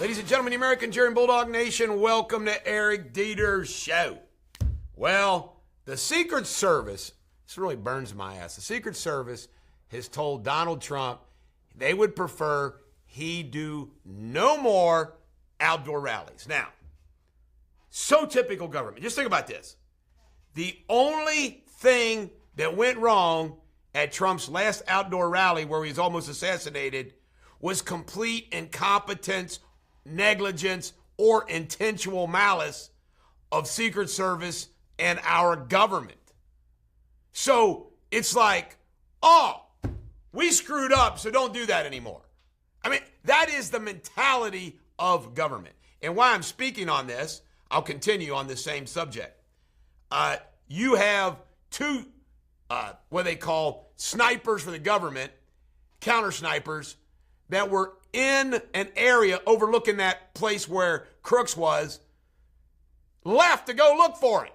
Ladies and gentlemen, the American Jerry and Bulldog Nation, welcome to Eric Deters Show. Well, the Secret Service, this really burns my ass. The Secret Service has told Donald Trump they would prefer he do no more outdoor rallies. Now, so typical government. Just think about this. The only thing that went wrong at Trump's last outdoor rally where he was almost assassinated was complete incompetence, negligence, or intentional malice of Secret Service and our government. So it's like, oh, we screwed up, so don't do that anymore. I mean, that is the mentality of government. And while I'm speaking on this, I'll continue on the same subject. You have two, what they call snipers for the government, counter snipers, that were in an area overlooking that place where Crooks was, left to go look for him.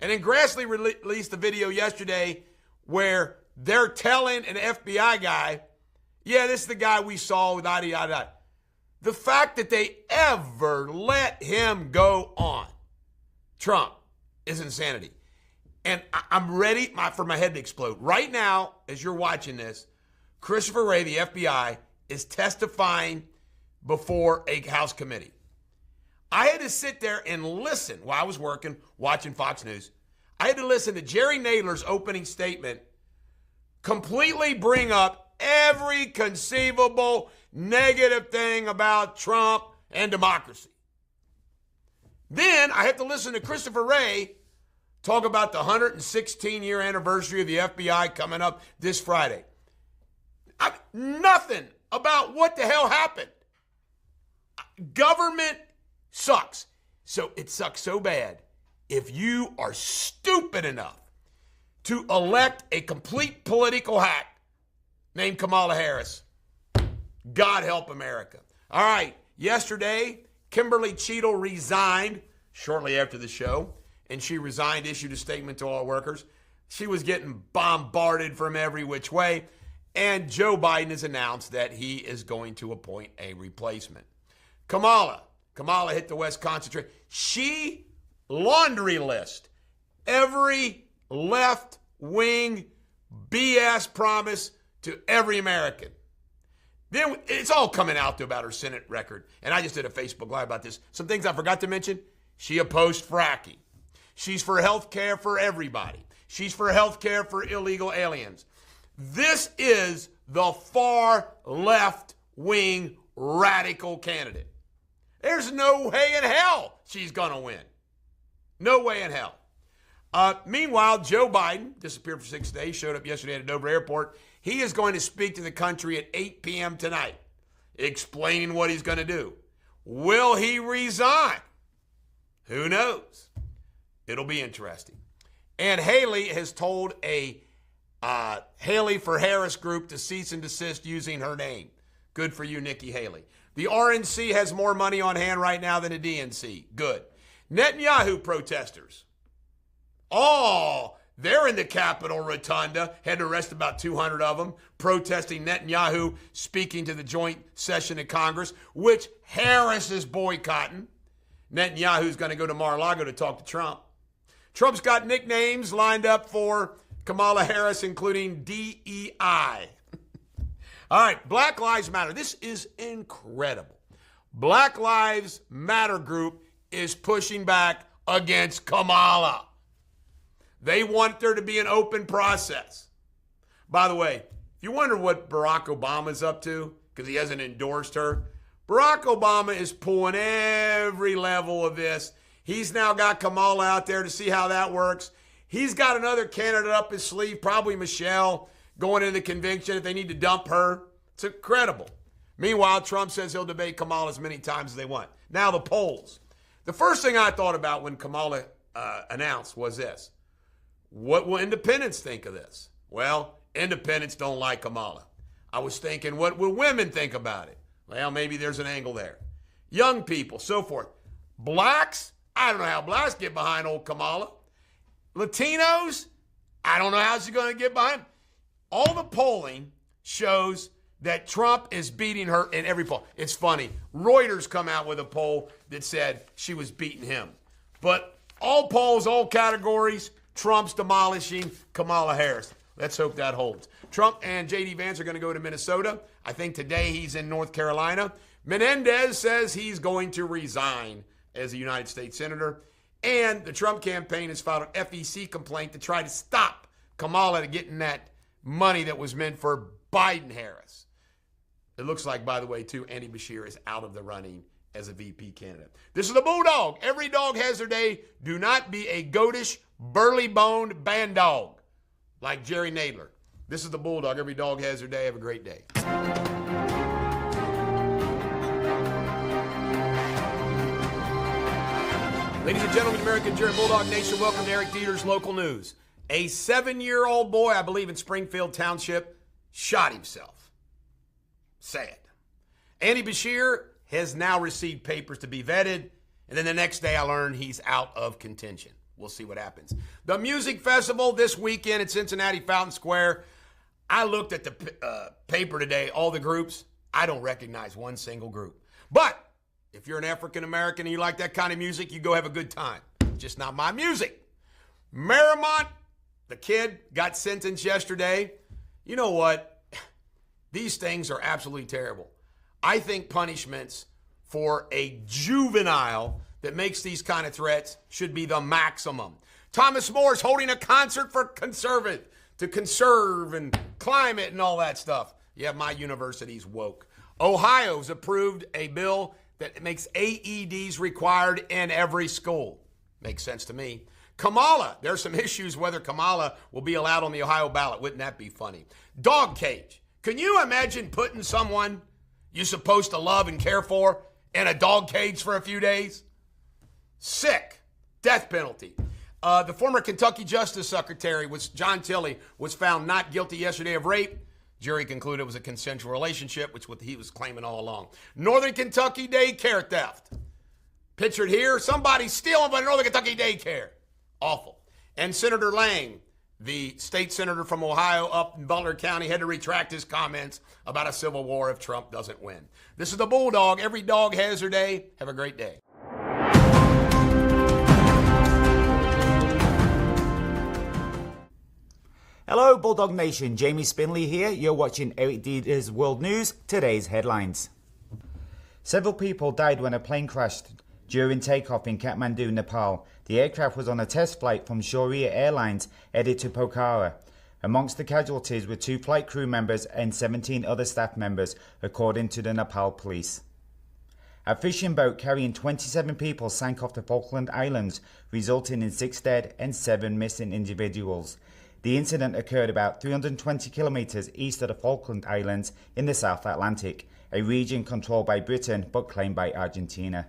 And then Grassley released a video yesterday where they're telling an FBI guy, yeah, this is the guy we saw with yada. The fact that they ever let him go on, Trump, is insanity. And I'm ready for my head to explode. Right now, as you're watching this, Christopher Wray, the FBI, is testifying before a House committee. I had to sit there and listen while I was working, watching Fox News. I had to listen to Jerry Nadler's opening statement completely bring up every conceivable negative thing about Trump and democracy. Then I had to listen to Christopher Wray talk about the 116-year anniversary of the FBI coming up this Friday. Nothing about what the hell happened. Government sucks. So it sucks so bad if you are stupid enough to elect a complete political hack named Kamala Harris. God help America. All right, yesterday, Kimberly Cheadle resigned shortly after the show, and she resigned, issued a statement to all workers. She was getting bombarded from every which way. And Joe Biden has announced that he is going to appoint a replacement. Kamala hit the West Concentrate. She laundry list every left-wing BS promise to every American. Then it's all coming out though about her Senate record. And I just did a Facebook Live about this. Some things I forgot to mention. She opposed fracking. She's for health care for everybody. She's for health care for illegal aliens. This is the far left-wing radical candidate. There's no way in hell she's going to win. No way in hell. Meanwhile, Joe Biden disappeared for 6 days, showed up yesterday at Dover Airport. He is going to speak to the country at 8 p.m. tonight, explaining what he's going to do. Will he resign? Who knows? It'll be interesting. And Haley has told a Haley for Harris group to cease and desist using her name. Good for you, Nikki Haley. The RNC has more money on hand right now than the DNC. Good. Netanyahu protesters. Oh, they're in the Capitol Rotunda. Had to arrest about 200 of them protesting Netanyahu speaking to the joint session of Congress, which Harris is boycotting. Netanyahu's going to go to Mar-a-Lago to talk to Trump. Trump's got nicknames lined up for Kamala Harris, including DEI. All right, Black Lives Matter. This is incredible. Black Lives Matter group is pushing back against Kamala. They want there to be an open process. By the way, if you wonder what Barack Obama's up to, because he hasn't endorsed her, Barack Obama is pulling every level of this. He's now got Kamala out there to see how that works. He's got another candidate up his sleeve, probably Michelle, going into the convention if they need to dump her. It's incredible. Meanwhile, Trump says he'll debate Kamala as many times as they want. Now the polls. The first thing I thought about when Kamala announced was this. What will independents think of this? Well, independents don't like Kamala. I was thinking, what will women think about it? Well, maybe there's an angle there. Young people, so forth. Blacks, I don't know how blacks get behind old Kamala. Latinos, I don't know how she's going to get behind. All the polling shows that Trump is beating her in every poll. It's funny. Reuters come out with a poll that said she was beating him. But all polls, all categories, Trump's demolishing Kamala Harris. Let's hope that holds. Trump and J.D. Vance are going to go to Minnesota. I think today he's in North Carolina. Menendez says he's going to resign as a United States Senator. And the Trump campaign has filed an FEC complaint to try to stop Kamala getting that money that was meant for Biden-Harris. It looks like, by the way, too, Andy Beshear is out of the running as a VP candidate. This is the Bulldog. Every dog has their day. Do not be a goatish, burly-boned band dog like Jerry Nadler. This is the Bulldog. Every dog has their day. Have a great day. Ladies and gentlemen, American Jerry Bulldog Nation, welcome to Eric Deters Local News. A 7-year-old boy, I believe in Springfield Township, shot himself. Sad. Andy Beshear has now received papers to be vetted, and then the next day I learned he's out of contention. We'll see what happens. The music festival this weekend at Cincinnati Fountain Square. I looked at the paper today, all the groups. I don't recognize one single group. But if you're an African American and you like that kind of music, you go have a good time. Just not my music. Merrimont, the kid, got sentenced yesterday. You know what? These things are absolutely terrible. I think punishments for a juvenile that makes these kind of threats should be the maximum. Thomas Moore's holding a concert for conservative to conserve and climate and all that stuff. Yeah, my university's woke. Ohio's approved a bill that makes AEDs required in every school. Makes sense to me. Kamala, there's some issues whether Kamala will be allowed on the Ohio ballot. Wouldn't that be funny? Dog cage. Can you imagine putting someone you're supposed to love and care for in a dog cage for a few days? Sick. Death penalty. The former Kentucky Justice Secretary, John Tilley, was found not guilty yesterday of rape. Jury concluded it was a consensual relationship, which he was claiming all along. Northern Kentucky daycare theft. Pictured here, somebody stealing from Northern Kentucky daycare. Awful. And Senator Lang, the state senator from Ohio up in Butler County, had to retract his comments about a civil war if Trump doesn't win. This is the Bulldog. Every dog has their day. Have a great day. Hello, Bulldog Nation. Jamie Spindley here. You're watching Eric Deters World News. Today's headlines. Several people died when a plane crashed during takeoff in Kathmandu, Nepal. The aircraft was on a test flight from Shaurya Airlines headed to Pokhara. Amongst the casualties were 2 flight crew members and 17 other staff members, according to the Nepal police. A fishing boat carrying 27 people sank off the Falkland Islands, resulting in 6 dead and 7 missing individuals. The incident occurred about 320 kilometers east of the Falkland Islands in the South Atlantic, a region controlled by Britain but claimed by Argentina.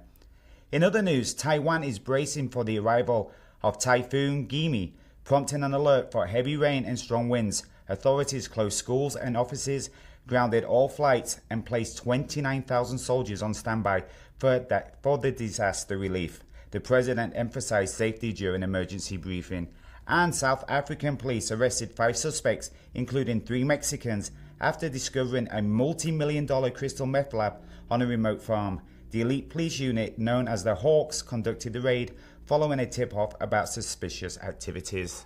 In other news, Taiwan is bracing for the arrival of Typhoon Gimi, prompting an alert for heavy rain and strong winds. Authorities closed schools and offices, grounded all flights, and placed 29,000 soldiers on standby for the disaster relief. The president emphasized safety during emergency briefing. And South African police arrested 5 suspects, including 3 Mexicans, after discovering a multi-million-dollar crystal meth lab on a remote farm. The elite police unit, known as the Hawks, conducted the raid following a tip-off about suspicious activities.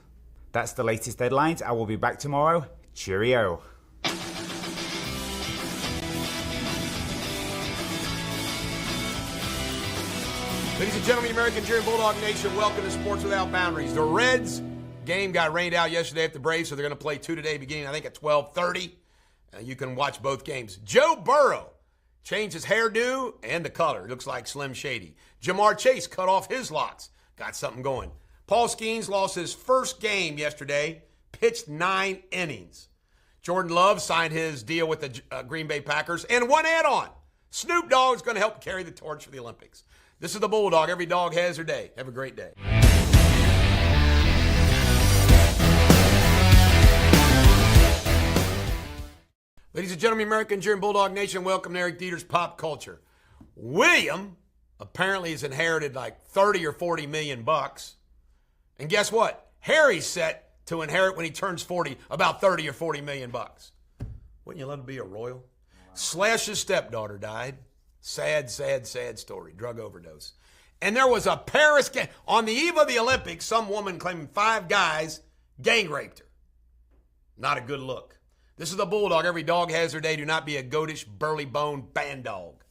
That's the latest headlines. I will be back tomorrow. Cheerio. Ladies and gentlemen, American Jerry Bulldog Nation, welcome to Sports Without Boundaries. The Reds game got rained out yesterday at the Braves, so they're going to play 2 today, beginning, I think, at 12:30. You can watch both games. Joe Burrow changed his hairdo and the color. It looks like Slim Shady. Jamar Chase cut off his locks. Got something going. Paul Skeens lost his first game yesterday, pitched 9 innings. Jordan Love signed his deal with the Green Bay Packers, and one add-on. Snoop Dogg is going to help carry the torch for the Olympics. This is the Bulldog. Every dog has their day. Have a great day. Ladies and gentlemen, American Jerry Bulldog Nation, welcome to Eric Deters Pop Culture. William apparently has inherited like 30 or 40 million bucks. And guess what? Harry's set to inherit when he turns 40 about 30 or 40 million bucks. Wouldn't you love to be a royal? Slash's stepdaughter died. Sad, sad, sad story. Drug overdose. And there was a Paris gang. On the eve of the Olympics, some woman claiming 5 guys gang raped her. Not a good look. This is the Bulldog. Every dog has their day. Do not be a goatish, burly-boned band dog.